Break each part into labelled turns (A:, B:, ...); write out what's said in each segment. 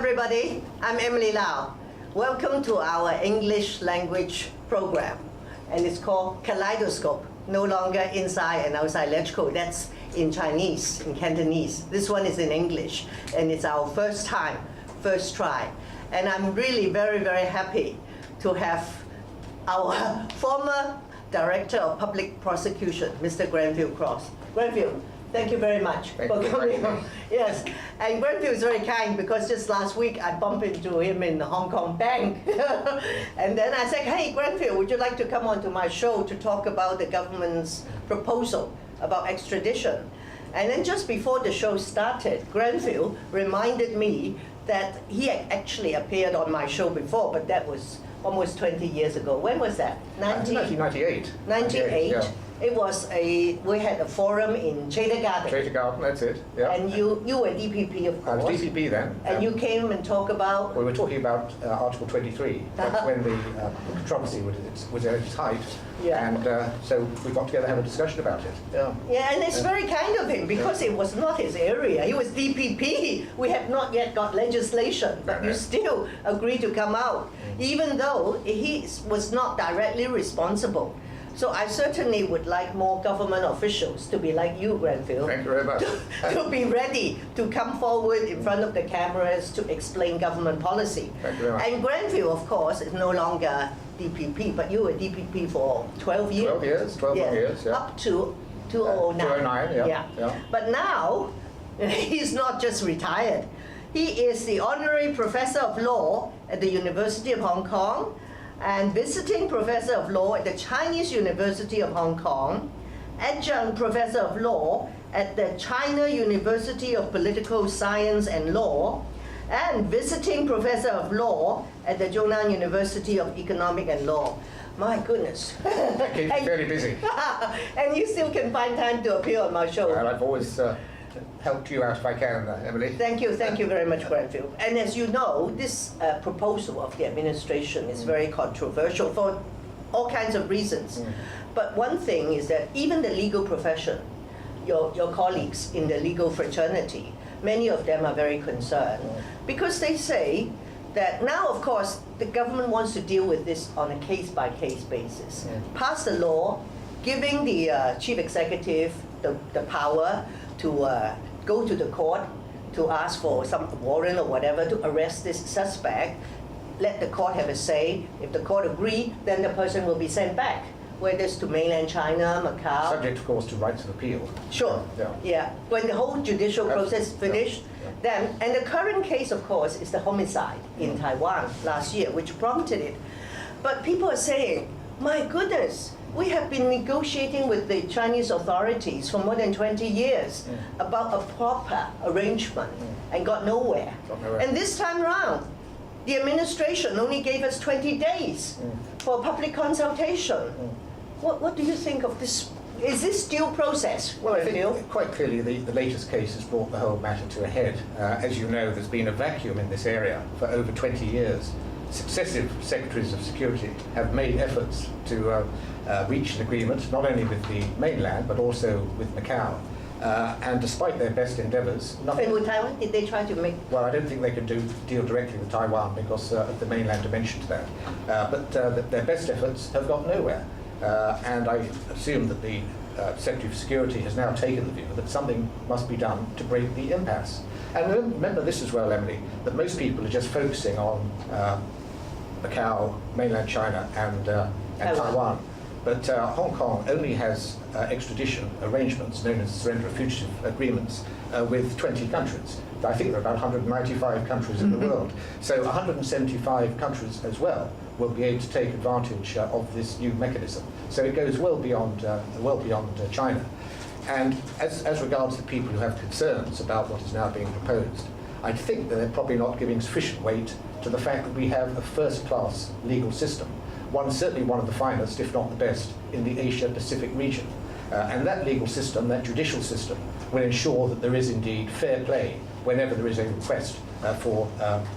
A: everybody. I'm Emily Lau. Welcome to our English language program. And it's called Kaleidoscope. No longer inside and outside electrical. That's in Chinese, in Cantonese. This one is in English. And it's our first time, first try. And I'm really very, very happy to have our former Director of Public Prosecution, Mr. Grenville Cross. Grenville, thank you very much for coming. Yes, and Grenville is very kind because just last week I bumped into him in the Hong Kong bank. And then I said, hey Grenville, would you like to come on to my show to talk about the government's proposal about extradition? And then just before the show started, Grenville reminded me that he had actually appeared on my show before, but that was almost 20 years ago. When was that?
B: 1998.
A: 98.
B: Yeah.
A: It was we had a forum in Trader Garden.
B: Trader Garden, that's it. Yeah.
A: And you were DPP, of course.
B: I was DPP then.
A: And you came and talked about...
B: We were talking about Article 23. That's when the controversy was at its height.
A: Yeah.
B: And so we got together and had a discussion about it. Yeah.
A: Yeah, and it's very kind of him because it was not his area. He was DPP. We had not yet got legislation, but you still agreed to come out, even though he was not directly responsible. So I certainly would like more government officials to be like you, Grenville.
B: Thank you very much.
A: To be ready to come forward in front of the cameras to explain government policy.
B: Thank you very much.
A: And Grenville, of course, is no longer DPP, but you were DPP for 12 years.
B: 12 years, 12
A: yeah.
B: years, yeah.
A: Up to 2009.
B: 2009, yeah.
A: But now, he's not just retired. He is the Honorary Professor of Law at the University of Hong Kong and Visiting Professor of Law at the Chinese University of Hong Kong, Adjunct Professor of Law at the China University of Political Science and Law, and Visiting Professor of Law at the Zhonan University of Economic and Law. My goodness.
B: I keep fairly busy.
A: And you still can find time to appear on my show.
B: Well, I've always helped you out if I can, Emily.
A: Thank you very much, Grenville. And as you know, this proposal of the administration is very controversial for all kinds of reasons. But one thing is that even the legal profession, your colleagues in the legal fraternity, many of them are very concerned because they say that now, of course, the government wants to deal with this on a case-by-case basis. Pass the law, giving the chief executive the power to go to the court to ask for some warrant or whatever to arrest this suspect, let the court have a say. If the court agree, then the person will be sent back, whether it's to Mainland China, Macau.
B: Subject, of course, to rights of appeal.
A: Sure. Yeah. When the whole judicial process is finished, then, and the current case, of course, is the homicide in Taiwan last year, which prompted it. But people are saying, my goodness, we have been negotiating with the Chinese authorities for more than 20 years about a proper arrangement and got nowhere. And this time around, the administration only gave us 20 days for public consultation. What do you think of this? Is this due process?
B: Well, I think quite clearly the latest case has brought the whole matter to a head. As you know, there's been a vacuum in this area for over 20 years. Successive secretaries of security have made efforts to reach an agreement, not only with the mainland, but also with Macau. And despite their best endeavours, nothing...
A: And with Taiwan, did they try to make...
B: Well, I don't think they could deal directly with Taiwan because of the mainland dimension to that. But their best efforts have got nowhere. And I assume that the Secretary of Security has now taken the view that something must be done to break the impasse. And remember this as well, Emily, that most people are just focusing on Macau, Mainland China, and Taiwan. But Hong Kong only has extradition arrangements known as surrender of fugitive agreements with 20 countries. I think there are about 195 countries in the world. So 175 countries as well will be able to take advantage of this new mechanism. So it goes well beyond China. And as regards the people who have concerns about what is now being proposed, I think that they're probably not giving sufficient weight to the fact that we have a first-class legal system, certainly one of the finest, if not the best, in the Asia-Pacific region. And that legal system, that judicial system, will ensure that there is indeed fair play whenever there is a request for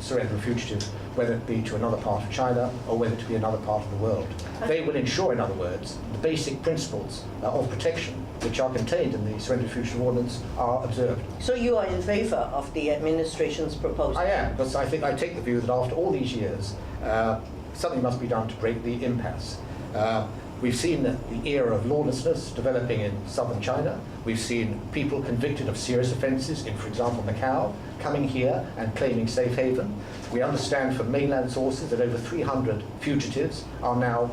B: surrender of fugitives, whether it be to another part of China or whether it be another part of the world. They will ensure, in other words, the basic principles of protection which are contained in the Surrender of Fugitive Ordinance are observed.
A: So you are in favour of the administration's proposal?
B: I am, because I think I take the view that after all these years, something must be done to break the impasse. We've seen the era of lawlessness developing in southern China. We've seen people convicted of serious offences in, for example, Macau, coming here and claiming safe haven. We understand from mainland sources that over 300 fugitives are now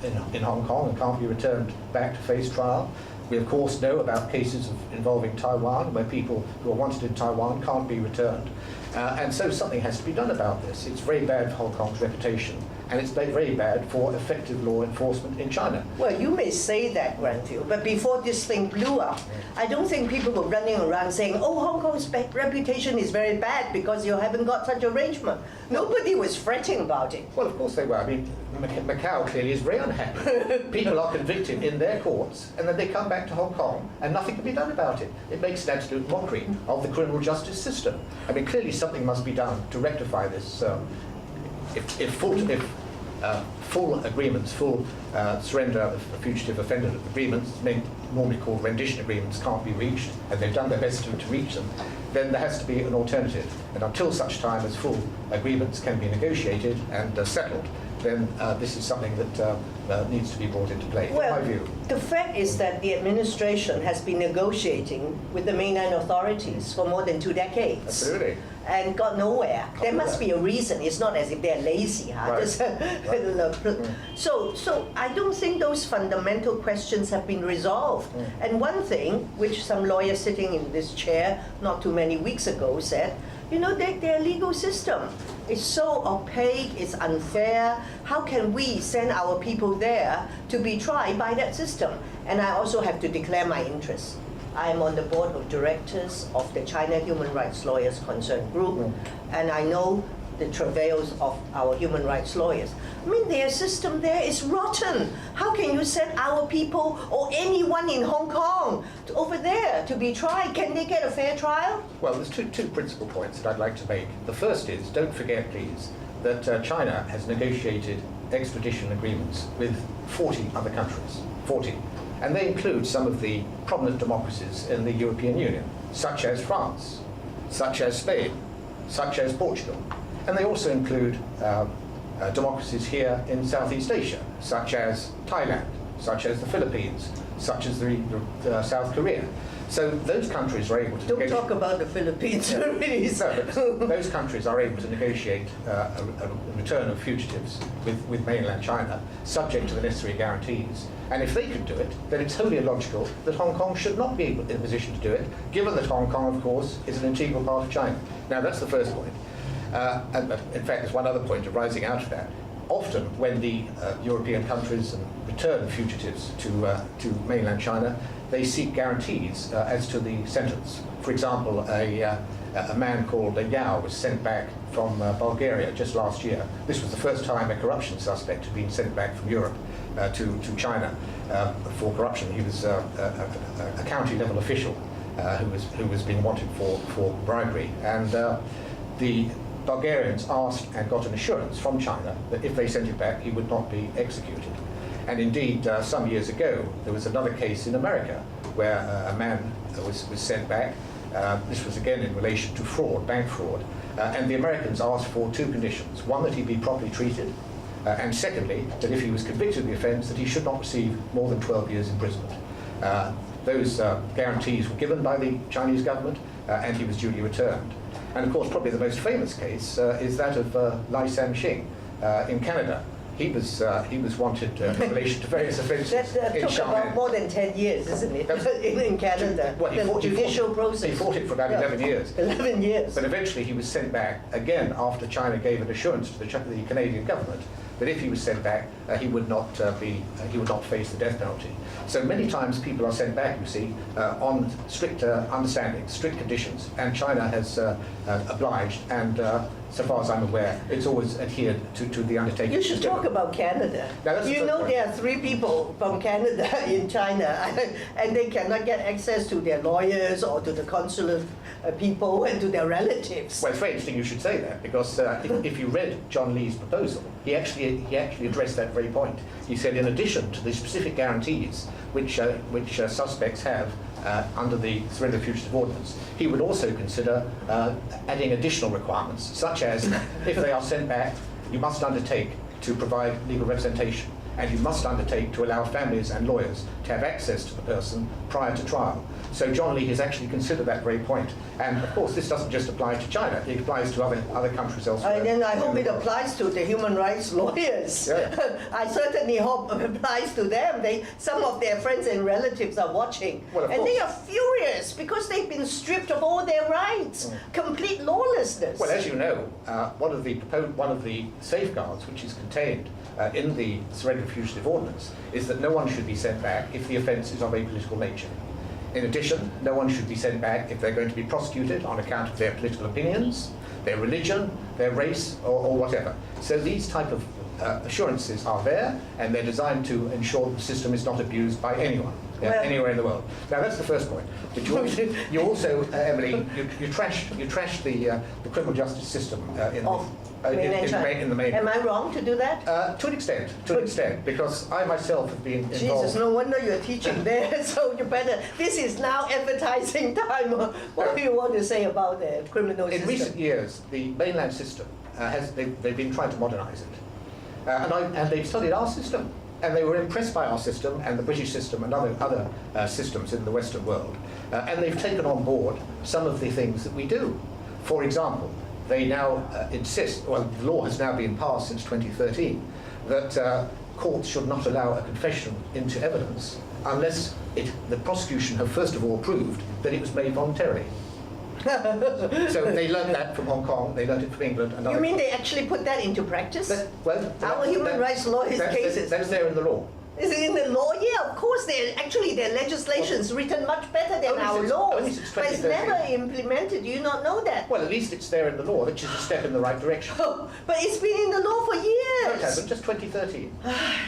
B: in Hong Kong and can't be returned back to face trial. We, of course, know about cases involving Taiwan, where people who are wanted in Taiwan can't be returned. And so something has to be done about this. It's very bad for Hong Kong's reputation, and it's very bad for effective law enforcement in China.
A: Well, you may say that, Grenville, but before this thing blew up, I don't think people were running around saying, oh, Hong Kong's reputation is very bad because you haven't got such arrangement. Nobody was fretting about it.
B: Well, of course they were. I mean, Macau clearly is very unhappy. People are convicted in their courts, and then they come back to Hong Kong, and nothing can be done about it. It makes an absolute mockery of the criminal justice system. I mean, clearly something must be done to rectify this. If full agreements, full surrender of fugitive offender agreements, normally called rendition agreements, can't be reached, and they've done their best to reach them, then there has to be an alternative. And until such time as full agreements can be negotiated and settled, then this is something that needs to be brought into play,
A: Well,
B: in my view.
A: the fact is that the administration has been negotiating with the mainland authorities for more than 2 decades.
B: Absolutely.
A: And got nowhere. There must be a reason. It's not as if they're lazy. Huh?
B: Right.
A: So I don't think those fundamental questions have been resolved. And one thing, which some lawyer sitting in this chair not too many weeks ago said, you know, their legal system is so opaque, it's unfair. How can we send our people there to be tried by that system? And I also have to declare my interest. I am on the board of directors of the China Human Rights Lawyers Concern Group, and I know the travails of our human rights lawyers. I mean, their system there is rotten. How can you send our people or anyone in Hong Kong over there to be tried? Can they get a fair trial?
B: Well, there's two principal points that I'd like to make. The first is, don't forget, please, that China has negotiated extradition agreements with 40 other countries, 40. And they include some of the prominent democracies in the European Union, such as France, such as Spain, such as Portugal. And they also include democracies here in Southeast Asia, such as Thailand, such as the Philippines, such as South Korea. So those countries are able to
A: Don't talk about the Philippines. Really.
B: No, those countries are able to negotiate a return of fugitives with mainland China, subject to the necessary guarantees. And if they could do it, then it's wholly illogical that Hong Kong should not be in a position to do it, given that Hong Kong, of course, is an integral part of China. Now, that's the first point. And in fact, there's one other point arising out of that. Often, when the European countries return fugitives to mainland China, they seek guarantees as to the sentence. For example, a man called Yao was sent back from Bulgaria just last year. This was the first time a corruption suspect had been sent back from Europe to China for corruption. He was a county-level official who was being wanted for bribery. And the Bulgarians asked and got an assurance from China that if they sent him back, he would not be executed. And indeed, some years ago, there was another case in America where a man was sent back. This was again in relation to fraud, bank fraud. And the Americans asked for 2 conditions. One, that he be properly treated. And secondly, that if he was convicted of the offence, that he should not receive more than 12 years imprisonment. Those guarantees were given by the Chinese government, and he was duly returned. And of course, probably the most famous case is that of Lai San-shing in Canada. He was wanted in relation to various offences
A: That
B: in
A: took
B: Xiamen.
A: about more than 10 years, isn't it, in Canada,
B: Well,
A: the judicial process.
B: He fought it for about 11 years.
A: 11 years.
B: But eventually he was sent back, again after China gave an assurance to the Canadian government that if he was sent back, he would not face the death penalty. So many times people are sent back, you see, on strict understanding, strict conditions, and China has obliged, and so far as I'm aware, it's always adhered to the undertaking.
A: You should talk about Canada. You know there are 3 people from Canada in China, and they cannot get access to their lawyers or to the consulate people and to their relatives.
B: Well, it's very interesting you should say that, because if you read John Lee's proposal, he actually addressed that very point. He said, in addition to the specific guarantees which suspects have under the Surrender of Fugitive Ordinance. He would also consider adding additional requirements, such as if they are sent back, you must undertake to provide legal representation, and you must undertake to allow families and lawyers to have access to the person prior to trial. So John Lee has actually considered that very point. And of course, this doesn't just apply to China, it applies to other countries elsewhere.
A: And I hope it applies to the human rights lawyers.
B: Yeah.
A: I certainly hope it applies to them. Some of their friends and relatives are watching.
B: Well,
A: and they are furious because they've been stripped of all their rights. Complete lawlessness.
B: Well, as you know, one of the safeguards which is contained in the Surrender of Fugitive Ordinance is that no one should be sent back if the offence is of a political nature. In addition, no one should be sent back if they're going to be prosecuted on account of their political opinions, their religion, their race, or whatever. So these type of assurances are there, and they're designed to ensure the system is not abused by anyone, anywhere in the world. Now that's the first point. But you also, Emily, you trash the criminal justice system in the main.
A: Am I wrong to do that?
B: To an extent, because I myself have been involved.
A: Jesus, no wonder you're teaching there, so you better. This is now advertising time. What do you want to say about the criminal system?
B: In recent years, the mainland system they've been trying to modernise it, and they've studied our system, and they were impressed by our system and the British system and other systems in the Western world, and they've taken on board some of the things that we do. For example, they now insist, well, the law has now been passed since 2013, that courts should not allow a confession into evidence unless the prosecution have first of all proved that it was made voluntarily. So they learned that from Hong Kong, they learned it from England. And
A: you mean they actually put that into practice? Our human rights lawyers' cases.
B: That's there in the law.
A: Is it in the law? Yeah, of course. Their legislation is written much better than our laws, but it's never implemented. Do you not know that?
B: Well, at least it's there in the law, which is a step in the right direction.
A: Oh, but it's been in the law for years.
B: No, it hasn't, just 2013.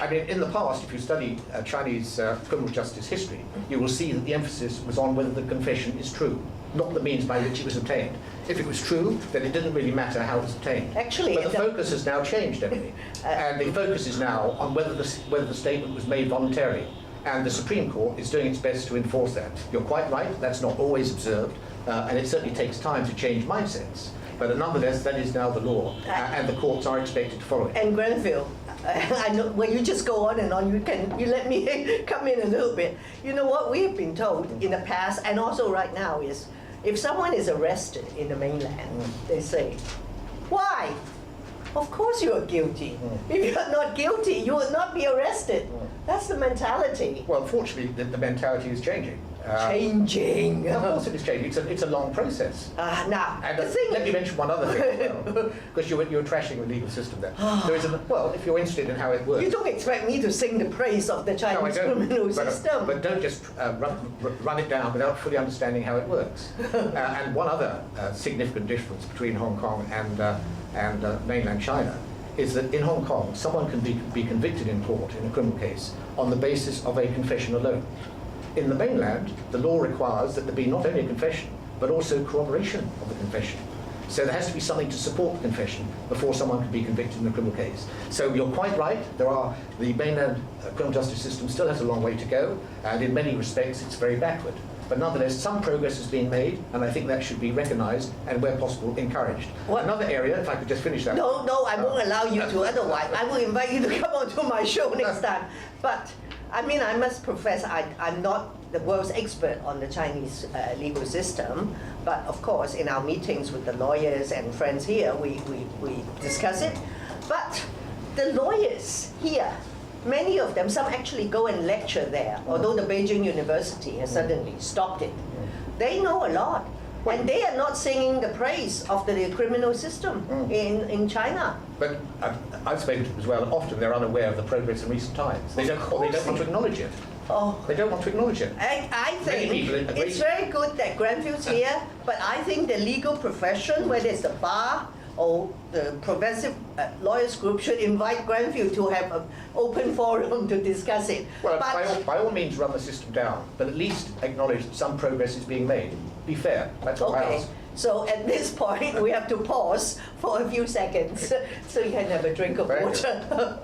B: I mean, in the past, if you study Chinese criminal justice history, you will see that the emphasis was on whether the confession is true, not the means by which it was obtained. If it was true, then it didn't really matter how it was obtained.
A: Actually,
B: but the focus has now changed, Emily, and the focus is now on whether the statement was made voluntarily, and the Supreme Court is doing its best to enforce that. You're quite right; that's not always observed, and it certainly takes time to change mindsets. But nonetheless, that is now the law, and the courts are expected to follow it.
A: And Grenville, I know. Well, you just go on and on. You let me come in a little bit. You know what we've been told in the past, and also right now is. If someone is arrested in the mainland, they say, why? Of course you are guilty. If you're not guilty, you would not be arrested. That's the mentality.
B: Well, fortunately, the mentality is changing.
A: Changing.
B: Of course it is changing. It's a long process.
A: Now,
B: and let me mention one other thing as well, because you were trashing the legal system there. There is well, if you're interested in how it works.
A: You don't expect me to sing the praise of the Chinese criminal system.
B: But don't just run it down without fully understanding how it works. And one other significant difference between Hong Kong and mainland China is that in Hong Kong, someone can be convicted in court in a criminal case on the basis of a confession alone. In the mainland, the law requires that there be not only a confession, but also corroboration of the confession. So there has to be something to support the confession before someone can be convicted in a criminal case. So you're quite right, the mainland criminal justice system still has a long way to go, and in many respects it's very backward. But nonetheless, some progress has been made, and I think that should be recognised and, where possible, encouraged. Another area, if I could just finish that.
A: No, I won't allow you to otherwise. I will invite you to come onto my show next time. But I mean, I must profess I'm not the world's expert on the Chinese legal system, but of course in our meetings with the lawyers and friends here, we discuss it. But the lawyers here, many of them, some actually go and lecture there, although the Beijing University has suddenly stopped it. They know a lot. And they are not singing the praise of the criminal system in China.
B: But I've spoken to them as well. Often they're unaware of the progress in recent times. They don't want to acknowledge it.
A: Oh.
B: They don't want to acknowledge it.
A: I think it's very good that Grenville's here, but I think the legal profession, whether it's the bar or the progressive lawyers group, should invite Grenville to have an open forum to discuss it.
B: Well, by all means run the system down, but at least acknowledge that some progress is being made. Be fair. That's what I ask.
A: So at this point, we have to pause for a few seconds so you can have a drink of water.